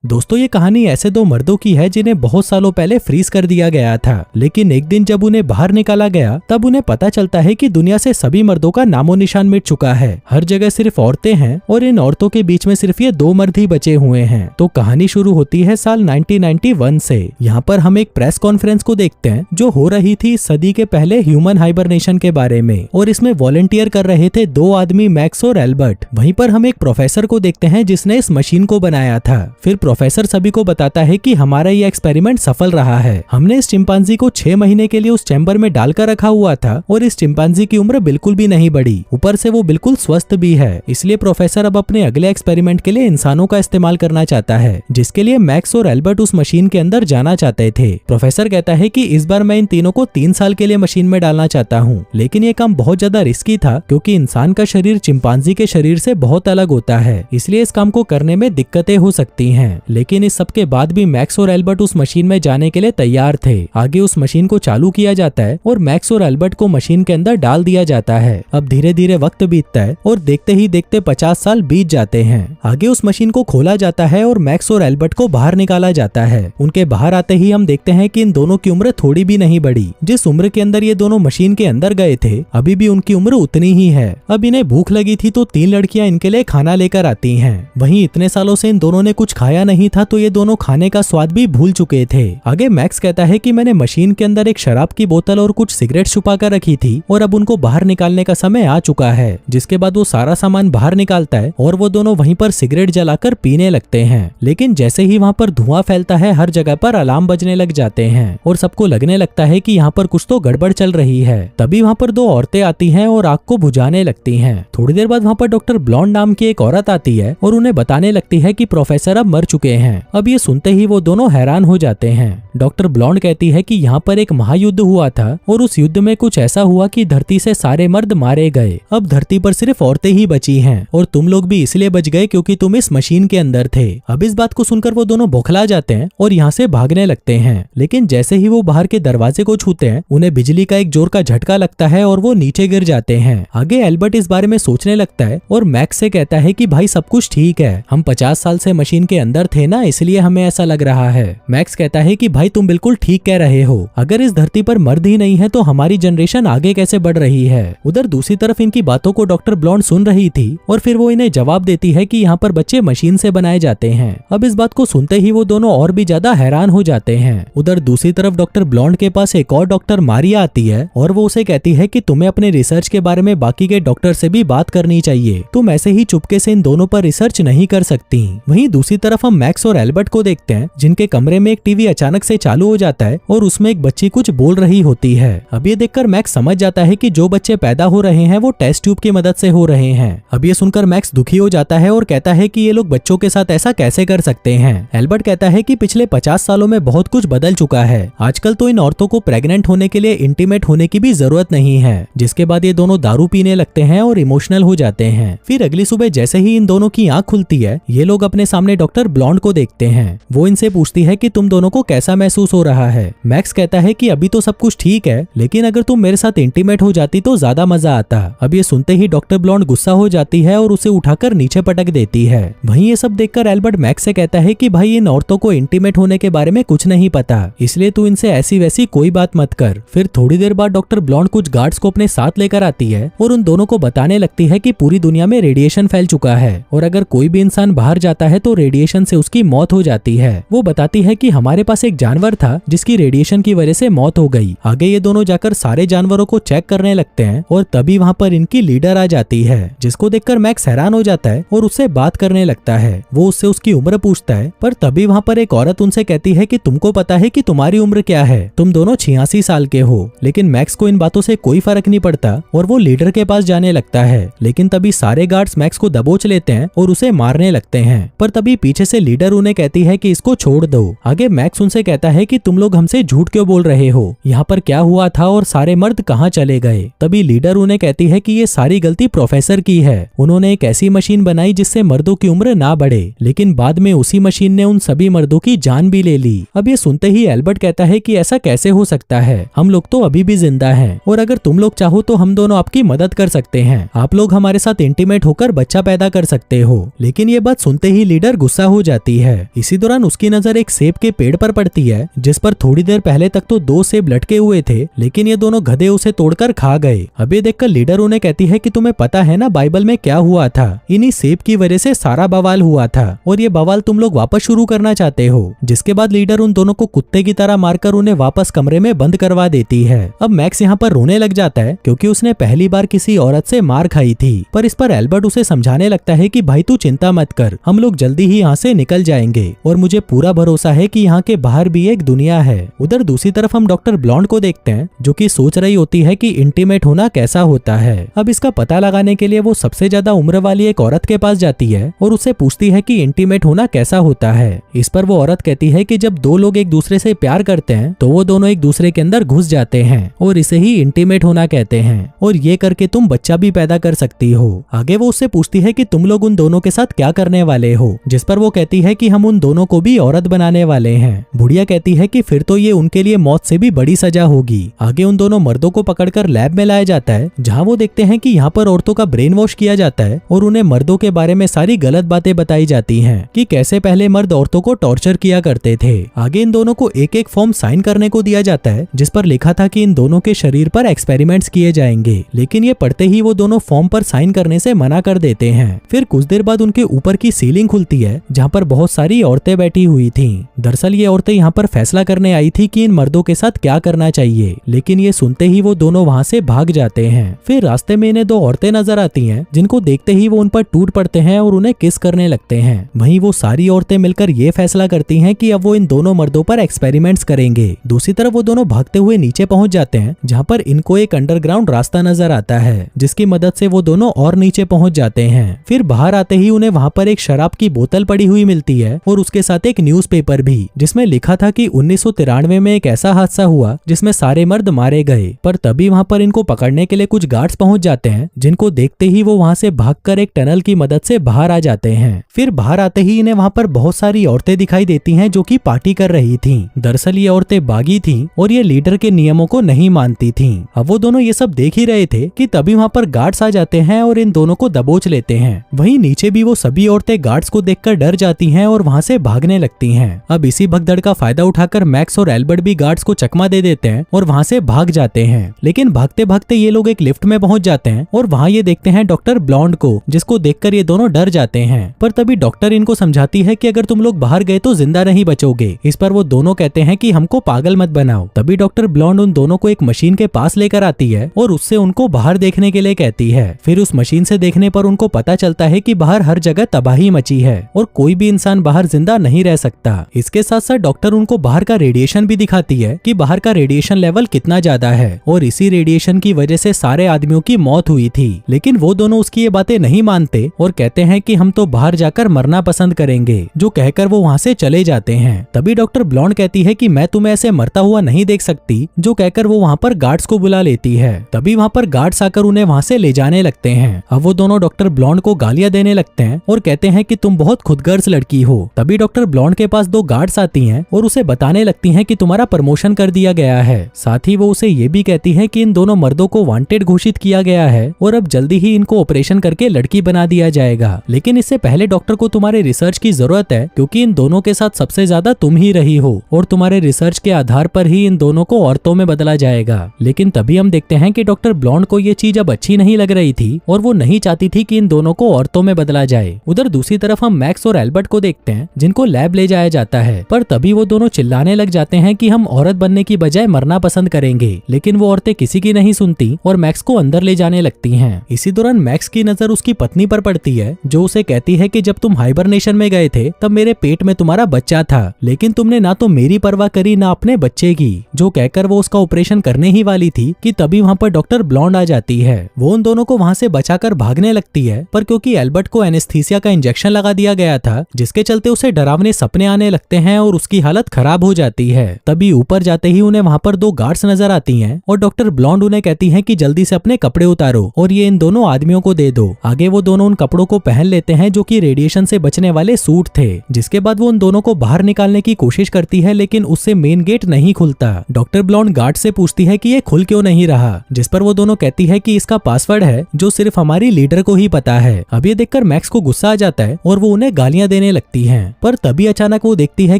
दोस्तों ये कहानी ऐसे दो मर्दों की है जिन्हें बहुत सालों पहले फ्रीज कर दिया गया था, लेकिन एक दिन जब उन्हें बाहर निकाला गया तब उन्हें पता चलता है कि दुनिया से सभी मर्दों का नामो निशान मिट चुका है। हर जगह सिर्फ औरतें हैं और इन औरतों के बीच में सिर्फ ये दो मर्द ही बचे हुए हैं। तो कहानी शुरू होती है साल 1991 से। यहाँ पर हम एक प्रेस कॉन्फ्रेंस को देखते हैं जो हो रही थी सदी के पहले ह्यूमन हाइबरनेशन के बारे में, और इसमें वॉलंटियर कर रहे थे दो आदमी, मैक्स और एल्बर्ट। वहीं पर हम एक प्रोफेसर को देखते हैं जिसने इस मशीन को बनाया था। फिर प्रोफेसर सभी को बताता है कि हमारा ये एक्सपेरिमेंट सफल रहा है। हमने इस चिंपांजी को 6 महीने के लिए उस चैम्बर में डालकर रखा हुआ था और इस चिंपांजी की उम्र बिल्कुल भी नहीं बढ़ी, ऊपर से वो बिल्कुल स्वस्थ भी है। इसलिए प्रोफेसर अब अपने अगले एक्सपेरिमेंट के लिए इंसानों का इस्तेमाल करना चाहता है, जिसके लिए मैक्स और एल्बर्ट उस मशीन के अंदर जाना चाहते थे। प्रोफेसर कहता है कि इस बार मैं इन तीनों को 3 साल के लिए मशीन में डालना चाहता हूँ, लेकिन ये काम बहुत ज्यादा रिस्की था क्योंकि इंसान का शरीर चिंपांजी के शरीर से बहुत अलग होता है, इसलिए इस काम को करने में दिक्कतें हो सकती हैं। लेकिन इस सबके बाद भी मैक्स और एल्बर्ट उस मशीन में जाने के लिए तैयार थे। आगे उस मशीन को चालू किया जाता है और मैक्स और एल्बर्ट को मशीन के अंदर डाल दिया जाता है। अब धीरे धीरे वक्त बीतता है और देखते ही देखते 50 साल बीत जाते हैं। आगे उस मशीन को खोला जाता है और मैक्स और एल्बर्ट को बाहर निकाला जाता है। उनके बाहर आते ही हम देखते हैं कि इन दोनों की उम्र थोड़ी भी नहीं बढ़ी। जिस उम्र के अंदर ये दोनों मशीन के अंदर गए थे अभी भी उनकी उम्र उतनी ही है। अब इन्हें भूख लगी थी तो 3 लड़कियां इनके लिए खाना लेकर आती हैं। वहीं इतने सालों से इन दोनों ने कुछ खाया नहीं था तो ये दोनों खाने का स्वाद भी भूल चुके थे। आगे मैक्स कहता है कि मैंने मशीन के अंदर एक शराब की बोतल और कुछ सिगरेट छुपा कर रखी थी और अब उनको बाहर निकालने का समय आ चुका है। जिसके बाद वो सारा सामान बाहर निकालता है और वो दोनों वहीं पर सिगरेट जलाकर पीने लगते हैं। लेकिन जैसे ही वहाँ पर धुआं फैलता है हर जगह पर अलार्म बजने लग जाते हैं और सबको लगने लगता है कि यहाँ पर कुछ तो गड़बड़ चल रही है। तभी वहाँ पर 2 औरतें आती हैं और आग को बुझाने लगती हैं। थोड़ी देर बाद वहाँ पर डॉक्टर ब्लॉन्ड नाम की एक औरत आती है और उन्हें बताने लगती है कि प्रोफेसर अब मर चुके हैं। अब ये सुनते ही वो दोनों हैरान हो जाते हैं। डॉक्टर ब्लॉन्ड कहती है कि यहाँ पर एक महायुद्ध हुआ था और उस युद्ध में कुछ ऐसा हुआ कि धरती से सारे मर्द मारे गए। अब धरती पर सिर्फ औरतें ही बची हैं और तुम लोग भी इसलिए बच गए क्योंकि तुम इस मशीन के अंदर थे। अब इस बात को सुनकर वो दोनों बौखला जाते हैं और यहाँ से भागने लगते हैं। लेकिन जैसे ही वो बाहर के दरवाजे को छूते हैं उन्हें बिजली का एक जोर का झटका लगता है और वो नीचे गिर जाते हैं। आगे एल्बर्ट इस बारे में सोचने लगता है और मैक्स से कहता है कि भाई सब कुछ ठीक है, हम 50 साल से मशीन के अंदर थे ना, इसलिए हमें ऐसा लग रहा है। मैक्स कहता है कि भाई तुम बिल्कुल ठीक कह रहे हो, अगर इस धरती पर मर्द ही नहीं है तो हमारी जनरेशन आगे कैसे बढ़ रही है। उधर दूसरी तरफ इनकी बातों को डॉक्टर ब्लॉन्ड सुन रही थी और फिर वो इन्हें जवाब देती है कि यहाँ पर बच्चे मशीन से बनाए जाते हैं। अब इस बात को सुनते ही वो दोनों और भी ज्यादा हैरान हो जाते हैं। उधर दूसरी तरफ डॉक्टर ब्लॉन्ड के पास एक और डॉक्टर मारिया आती है और वो उसे कहती है कि तुम्हें अपने रिसर्च के बारे में बाकी के डॉक्टर से भी बात करनी चाहिए, तुम ऐसे ही चुपके से इन दोनों पर रिसर्च नहीं कर सकती। वहीं दूसरी तरफ हम मैक्स और एल्बर्ट को देखते हैं जिनके कमरे में एक टीवी अचानक से चालू हो जाता है और उसमें एक बच्ची कुछ बोल रही होती है। अब ये देखकर मैक्स समझ जाता है कि जो बच्चे पैदा हो रहे हैं वो टेस्ट ट्यूब की मदद से हो रहे हैं। अब ये सुनकर मैक्स दुखी हो जाता है और कहता है कि ये लोग बच्चों के साथ ऐसा कैसे कर सकते हैं। एल्बर्ट कहता है कि पिछले 50 सालों में बहुत कुछ बदल चुका है, आजकल तो इन औरतों को प्रेग्नेंट होने के लिए इंटीमेट होने की भी जरूरत नहीं है। जिसके बाद ये दोनों दारू पीने लगते हैं और इमोशनल हो जाते हैं। फिर अगली सुबह जैसे ही इन दोनों की आंख खुलती है ये लोग अपने सामने डॉक्टर ब्लॉन्ड को देखते हैं। वो इनसे पूछती है कि तुम दोनों को कैसा महसूस हो रहा है। मैक्स कहता है कि अभी तो सब कुछ ठीक है, लेकिन अगर तुम मेरे साथ इंटीमेट हो जाती तो ज्यादा मजा आता। अब ये सुनते ही डॉक्टर ब्लॉन्ड गुस्सा हो जाती है और उसे उठाकर नीचे पटक देती है। वहीं ये सब देखकर एल्बर्ट मैक्स से कहता है कि भाई इन औरतों को इंटीमेट होने के बारे में कुछ नहीं पता, इसलिए तू इनसे ऐसी वैसी कोई बात मत कर। फिर थोड़ी देर बाद डॉक्टर ब्लॉन्ड कुछ गार्ड्स को अपने साथ लेकर आती है और उन दोनों को बताने लगती है कि पूरी दुनिया में रेडिएशन फैल चुका है और अगर कोई भी इंसान बाहर जाता है तो रेडिएशन से उसकी मौत हो जाती है। वो बताती है कि हमारे पास एक जानवर था जिसकी रेडिएशन की वजह से मौत हो गई। आगे ये दोनों जाकर सारे जानवरों को चेक करने लगते हैं और तभी वहाँ पर इनकी लीडर आ जाती है, जिसको देखकर मैक्स हैरान हो जाता है और उससे बात करने लगता है। वो उससे उसकी उम्र पूछता है पर तभी वहाँ पर एक औरत उनसे कहती है कि तुमको पता है कि तुम्हारी उम्र क्या है, तुम दोनों 86 साल के हो। लेकिन मैक्स को इन बातों से कोई फर्क नहीं पड़ता और वो लीडर के पास जाने लगता है। लेकिन तभी सारे गार्ड्स मैक्स को दबोच लेते हैं और उसे मारने लगते हैं। पर तभी पीछे से लीडर उन्हें कहती है कि इसको छोड़ दो। आगे मैक्स उनसे कहता है कि तुम लोग हमसे झूठ क्यों बोल रहे हो, यहाँ पर क्या हुआ था और सारे मर्द कहाँ चले गए। तभी लीडर उन्हें कहती है कि ये सारी गलती प्रोफेसर की है, उन्होंने एक ऐसी मशीन बनाई जिससे मर्दों की उम्र ना बढ़े, लेकिन बाद में उसी मशीन ने उन सभी मर्दों की जान भी ले ली। अब ये सुनते ही एल्बर्ट कहता है कि ऐसा कैसे हो सकता है, हम लोग तो अभी भी जिंदा हैं और अगर तुम लोग चाहो तो हम दोनों आपकी मदद कर सकते हैं, आप लोग हमारे साथ इंटीमेट होकर बच्चा पैदा कर सकते हो। लेकिन ये बात सुनते ही लीडर गुस्सा हो जाती है। इसी दौरान उसकी नजर एक सेब के पेड़ पर पड़ती है, जिस पर थोड़ी देर पहले तक तो 2 सेब लटके हुए थे, लेकिन ये दोनों गधे उसे तोड़कर खा गए। अब ये देखकर लीडर उन्हें कहती है कि तुम्हें पता है ना बाइबल में क्या हुआ था, इन्हीं सेब की वजह से सारा बवाल हुआ था और ये बवाल तुम लोग वापस शुरू करना चाहते हो। जिसके बाद लीडर उन दोनों को कुत्ते की तरह मारकर उन्हें वापस कमरे में बंद करवा देती है। अब मैक्स यहाँ पर रोने लग जाता है क्योंकि उसने पहली बार किसी औरत से मार खाई थी, पर इस पर एल्बर्ट उसे समझाने लगता है कि भाई तू चिंता मत कर, हम लोग जल्दी ही यहाँ से निकल जाएंगे और मुझे पूरा भरोसा है कि यहाँ के बाहर भी एक दुनिया है। उधर दूसरी तरफ हम डॉक्टर ब्लॉन्ड को देखते हैं जो कि सोच रही होती है कि इंटीमेट होना कैसा होता है। अब इसका पता लगाने के लिए वो सबसे ज्यादा उम्र वाली एक औरत के पास जाती है और उससे पूछती है कि इंटीमेट होना कैसा होता है। इस पर वो औरत कहती है कि जब दो लोग एक दूसरे से प्यार करते हैं तो वो दोनों एक दूसरे के अंदर घुस जाते हैं और इसे ही इंटीमेट होना कहते हैं और ये करके तुम बच्चा भी पैदा कर सकती हो। आगे वो उससे पूछती है कि तुम लोग उन दोनों के साथ क्या करने वाले हो, जिस पर वो कहती है कि हम उन दोनों को भी औरत बनाने वाले हैं। बुढ़िया कहती है कि फिर तो ये उनके लिए मौत से भी बड़ी सजा होगी। आगे उन दोनों मर्दों को पकड़कर लैब में लाया जाता है जहाँ वो देखते हैं कि यहाँ पर औरतों का ब्रेन वॉश किया जाता है और उन्हें मर्दों के बारे में सारी गलत बातें बताई जाती हैं कि कैसे पहले मर्द औरतों को टॉर्चर किया करते थे। आगे इन दोनों को एक एक फॉर्म साइन करने को दिया जाता है जिस पर लिखा था कि इन दोनों के शरीर पर एक्सपेरिमेंट्स किए जाएंगे, लेकिन ये पढ़ते ही वो दोनों फॉर्म पर साइन करने से मना कर देते हैं। फिर कुछ देर बाद उनके ऊपर की सीलिंग खुलती है जहाँ पर बहुत सारी औरतें बैठी हुई थी। दरअसल ये औरतें यहाँ पर फैसला करने आई थी कि इन मर्दों के साथ क्या करना चाहिए, लेकिन ये सुनते ही वो दोनों वहाँ से भाग जाते हैं। फिर रास्ते में इन्हें 2 औरतें नजर आती हैं जिनको देखते ही वो उन पर टूट पड़ते हैं और उन्हें किस करने लगते हैं। वहीं वो सारी औरतें मिलकर ये फैसला करती हैं कि अब वो इन दोनों मर्दों पर एक्सपेरिमेंट्स करेंगे। दूसरी तरफ वो दोनों भागते हुए नीचे पहुंच जाते हैं जहाँ पर इनको एक अंडरग्राउंड रास्ता नजर आता है जिसकी मदद से वो दोनों और नीचे पहुंच जाते हैं। फिर बाहर आते ही उन्हें वहाँ पर एक शराब की बोतल पड़ी हुई मिलती है और उसके साथ एक न्यूज़पेपर भी जिसमें लिखा था कि 1993 में एक ऐसा हादसा हुआ जिसमें सारे मर्द मारे गए। पर तभी वहाँ पर इनको पकड़ने के लिए कुछ गार्ड्स पहुंच जाते हैं जिनको देखते ही वो वहाँ से भागकर एक टनल की मदद से बाहर आ जाते हैं। फिर बाहर आते ही इन्हें वहाँ पर बहुत सारी औरतें दिखाई देती हैं जो कि पार्टी कर रही थीं। दरअसल ये औरतें बागी थीं और ये लीडर के नियमों को नहीं मानती थीं। अब वो दोनों ये सब देख ही रहे थे कि तभी वहाँ पर गार्ड्स आ जाते हैं और इन दोनों को दबोच लेते हैं। वहीं नीचे भी वो सभी औरतें गार्ड्स को देखकर डर जाती हैं और वहाँ से भागने लगती हैं। अब इसी भगदड़ का फायदा उठाकर मैक्स और एल्बर्ट भी गार्ड्स को चकमा दे देते हैं और वहाँ से भाग जाते हैं। लेकिन भागते भागते ये लोग एक लिफ्ट में पहुंच जाते हैं और वहाँ ये देखते हैं डॉक्टर ब्लॉन्ड को, जिसको देखकर ये दोनों डर जाते हैं। पर तभी डॉक्टर इनको समझाती है कि अगर तुम लोग बाहर गए तो जिंदा नहीं बचोगे। इस पर वो दोनों कहते हैं कि हमको पागल मत बनाओ। तभी डॉक्टर ब्लॉन्ड उन दोनों को एक मशीन के पास लेकर आती है और उससे उनको बाहर देखने के लिए कहती है। फिर उस मशीन से देखने पर उनको पता चलता है कि बाहर हर जगह तबाही मची है और कोई भी इंसान बाहर जिंदा नहीं रह सकता। इसके साथ साथ डॉक्टर उनको बाहर का रेडिएशन भी दिखाती है कि बाहर का रेडिएशन लेवल कितना ज्यादा है और इसी रेडिएशन की वजह से सारे आदमियों की मौत हुई थी। लेकिन वो दोनों उसकी ये बातें नहीं मानते और कहते हैं कि हम तो बाहर जाकर मरना पसंद करेंगे, जो कहकर वो वहाँ से चले जाते हैं। तभी डॉक्टर ब्लॉन्ड कहती है कि मैं तुम्हें ऐसे मरता हुआ नहीं देख सकती, जो कहकर वो वहाँ पर गार्ड्स को बुला लेती है। तभी वहाँ पर गार्ड्स आकर उन्हें वहाँ से ले जाने लगते हैं। अब वो दोनों डॉक्टर ब्लॉन्ड को गालियां देने लगते हैं और कहते हैं कि तुम बहुत खुदगर्ज लड़की हो। तभी डॉक्टर ब्लॉन्ड के पास 2 गार्ड्स आती हैं और उसे बताने लगती हैं कि तुम्हारा प्रमोशन कर दिया गया है। साथ ही वो उसे ये भी कहती है कि इन दोनों मर्दों को वांटेड घोषित किया गया है और अब जल्दी ही इनको ऑपरेशन करके लड़की बना दिया जाएगा। लेकिन इससे पहले डॉक्टर को तुम्हारे रिसर्च की जरूरत है क्योंकि इन दोनों के साथ सबसे ज्यादा तुम ही रही हो और तुम्हारे रिसर्च के आधार पर ही इन दोनों को औरतों में बदला जाएगा। लेकिन तभी हम देखते हैं कि डॉक्टर ब्लॉन्ड को ये चीज अब अच्छी नहीं लग रही थी और वो नहीं चाहती थी कि इन दोनों को औरतों में बदला जाए। उधर दूसरी तरफ हम मैक्स और एल्बर्ट को देखते हैं जिनको लैब ले जाया जाता है। पर तभी वो दोनों चिल्लाने लग जाते हैं कि हम औरत बनने की बजाय मरना पसंद करेंगे। लेकिन वो औरतें किसी की नहीं सुनती और मैक्स को अंदर ले जाने लगती हैं। इसी दौरान मैक्स की नजर उसकी पत्नी पर पड़ती है जो उसे कहती है कि जब तुम हाइबरनेशन में गए थे तब मेरे पेट में तुम्हारा बच्चा था, लेकिन तुमने ना तो मेरी परवाह करी ना अपने बच्चे की। जो कहकर वो उसका ऑपरेशन करने ही वाली थी कि तभी वहाँ पर डॉक्टर ब्लॉन्ड आ जाती है। वो उन दोनों को वहाँ से बचाकर भागने लगती है, पर क्योंकि एल्बर्ट को एनेस्थीसिया का इंजेक्शन लगा दिया गया था जिसके चलते उसे डरावने सपने आने लगते हैं और उसकी हालत खराब हो जाती है। तभी ऊपर जाते ही उन्हें वहाँ पर 2 गार्ड्स नजर आती हैं और डॉक्टर ब्लॉन्ड उन्हें कहती है कि जल्दी से अपने कपड़े उतारो और ये इन दोनों आदमियों को दे दो। आगे वो दोनों उन कपड़ों को पहन लेते हैं जो कि रेडिएशन से बचने वाले सूट थे। जिसके बाद वो उन दोनों को बाहर निकालने की कोशिश करती है लेकिन उससे मेन गेट नहीं खुलता। डॉक्टर ब्लॉन्ड गार्ड से पूछती है कि ये खुल क्यों नहीं रहा, जिस पर वो दोनों कहती है कि इसका पासवर्ड है जो सिर्फ हमारी लीडर को ही पता है। अब ये देखकर मैक्स को गुस्सा आ जाता है और वो उन्हें गालियां देने देने लगती हैं। पर तभी अचानक वो देखती है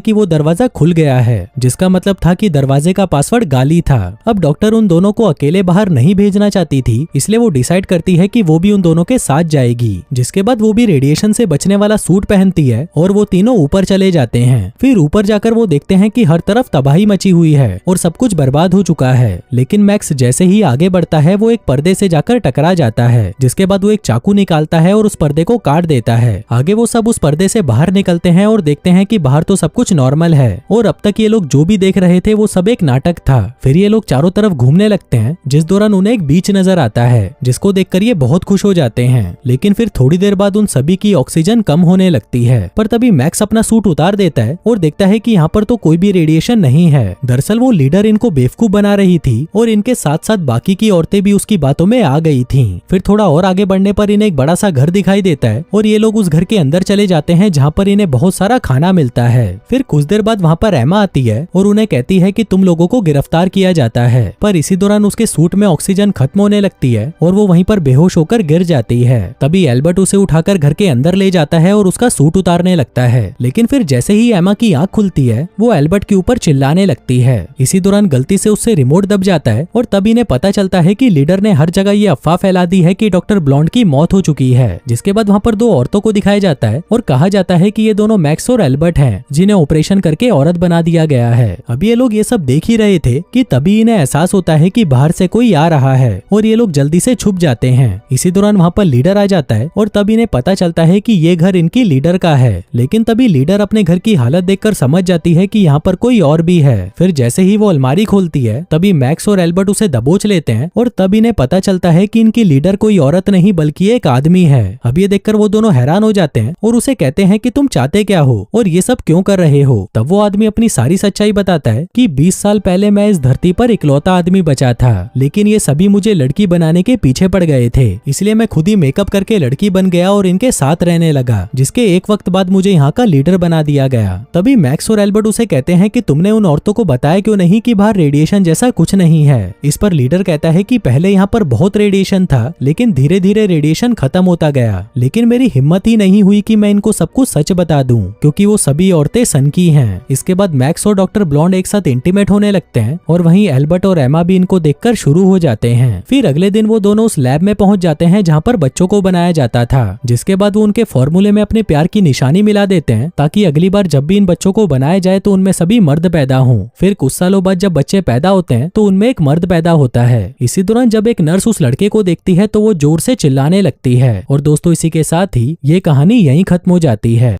कि वो दरवाजा खुल गया है, जिसका मतलब था कि दरवाजे का पासवर्ड गाली था। अब डॉक्टर उन दोनों को अकेले बाहर नहीं भेजना चाहती थी, इसलिए वो डिसाइड करती है कि वो भी उन दोनों के साथ जाएगी। जिसके बाद वो भी रेडिएशन से बचने वाला सूट पहनती है और वो तीनों ऊपर चले जाते हैं। फिर ऊपर जाकर वो देखते हैं कि हर तरफ तबाही मची हुई है और सब कुछ बर्बाद हो चुका है। लेकिन मैक्स जैसे ही आगे बढ़ता है वो एक पर्दे से जाकर टकरा जाता है, जिसके बाद वो एक चाकू निकालता है और उस पर्दे को काट देता है। आगे वो सब उस पर्दे से बाहर निकलते हैं और देखते हैं कि बाहर तो सब कुछ नॉर्मल है और अब तक ये लोग जो भी देख रहे थे वो सब एक नाटक था। फिर ये लोग चारों तरफ घूमने लगते हैं, जिस दौरान उन्हें एक बीच नजर आता है, जिसको देखकर ये बहुत खुश हो जाते हैं। लेकिन फिर थोड़ी देर बाद उन सभी की ऑक्सीजन कम होने लगती है। पर तभी मैक्स अपना सूट उतार देता है और देखता है कि यहाँ पर तो कोई भी रेडिएशन नहीं है। दरअसल वो लीडर इनको बेवकूफ बना रही थी और इनके साथ साथ बाकी की औरतें भी उसकी बातों में आ गई थीं। फिर थोड़ा और आगे बढ़ने पर इन्हें एक बड़ा सा घर दिखाई देता है और ये लोग उस घर के अंदर चले जाते हैं, जहाँ पर इन्हें बहुत सारा खाना मिलता है। फिर कुछ देर बाद वहाँ पर एमा आती है और उन्हें कहती है कि तुम लोगों को गिरफ्तार किया जाता है। पर इसी दौरान उसके सूट में ऑक्सीजन खत्म होने लगती है और वो वहीं पर बेहोश होकर गिर जाती है। तभी एल्बर्ट उसे उठाकर घर के अंदर ले जाता है और उसका सूट उतारने लगता है। लेकिन फिर जैसे ही एमा की आंख खुलती है वो एल्बर्ट के ऊपर चिल्लाने लगती है। इसी दौरान गलती से उससे रिमोट दब जाता है और तब इन्हें पता चलता है कि लीडर ने हर जगह ये अफवाह फैला दी है कि डॉक्टर ब्लॉन्ड की मौत हो चुकी है। जिसके बाद वहाँ पर दो औरतों को दिखाया जाता है और कहा जाता है कि ये दोनों मैक्स और एल्बर्ट हैं, जिन्हें ऑपरेशन करके औरत बना दिया गया है। अब ये लोग ये सब देख ही रहे थे कि तभी इन्हें एहसास होता है कि बाहर से कोई आ रहा है और ये लोग जल्दी से छुप जाते हैं। इसी दौरान वहाँ पर लीडर आ जाता है और तब इन्हें पता चलता है कि ये घर इनकी लीडर का है। लेकिन तभी लीडर अपने घर की हालत देखकर समझ जाती है कि यहाँ पर कोई और भी है। फिर जैसे ही वो अलमारी खोलती है तभी मैक्स और एल्बर्ट उसे दबोच लेते हैं और तब इन्हें पता चलता है कि इनकी लीडर कोई औरत नहीं बल्कि एक आदमी है। अब ये देखकर वो दोनों हैरान हो जाते हैं और उसे कहते हैं कि तुम चाहते क्या हो और ये सब क्यों कर रहे हो। तब वो आदमी अपनी सारी सच्चाई बताता है कि 20 साल पहले मैं इस धरती पर इकलौता आदमी बचा था, लेकिन ये सभी मुझे लड़की बनाने के पीछे पड़ गए थे, इसलिए मैं खुद ही मेकअप करके लड़की बन गया और इनके साथ रहने लगा, जिसके एक वक्त बाद मुझे यहाँ का लीडर बना दिया गया। तभी मैक्स और एल्बर्ट उसे कहते हैं कि तुमने उन औरतों को बताया क्यों नहीं कि बाहर रेडिएशन जैसा कुछ नहीं है। इस पर लीडर कहता है कि पहले यहाँ पर बहुत रेडिएशन था, लेकिन धीरे धीरे रेडिएशन खत्म होता गया, लेकिन मेरी हिम्मत ही नहीं हुई कि मैं इनको सब कुछ सच बता दूं, क्योंकि वो सभी औरतें सन की हैं। इसके बाद मैक्स और डॉक्टर ब्लॉन्ड एक साथ इंटीमेट होने लगते हैं और वहीं एल्बर्ट और एमा भी इनको देखकर शुरू हो जाते हैं। फिर अगले दिन वो दोनों उस लैब में पहुंच जाते हैं जहाँ पर बच्चों को बनाया जाता था, जिसके बाद वो उनके फॉर्मूले में अपने प्यार की निशानी मिला देते हैं ताकि अगली बार जब भी इन बच्चों को बनाया जाए तो उनमें सभी मर्द पैदा हों। फिर कुछ सालों बाद जब बच्चे पैदा होते हैं तो उनमें एक मर्द पैदा होता है। इसी दौरान जब एक नर्स उस लड़के को देखती है तो वो जोर से चिल्लाने लगती है। और दोस्तों इसी के साथ ही ये कहानी यहीं खत्म हो जाती है।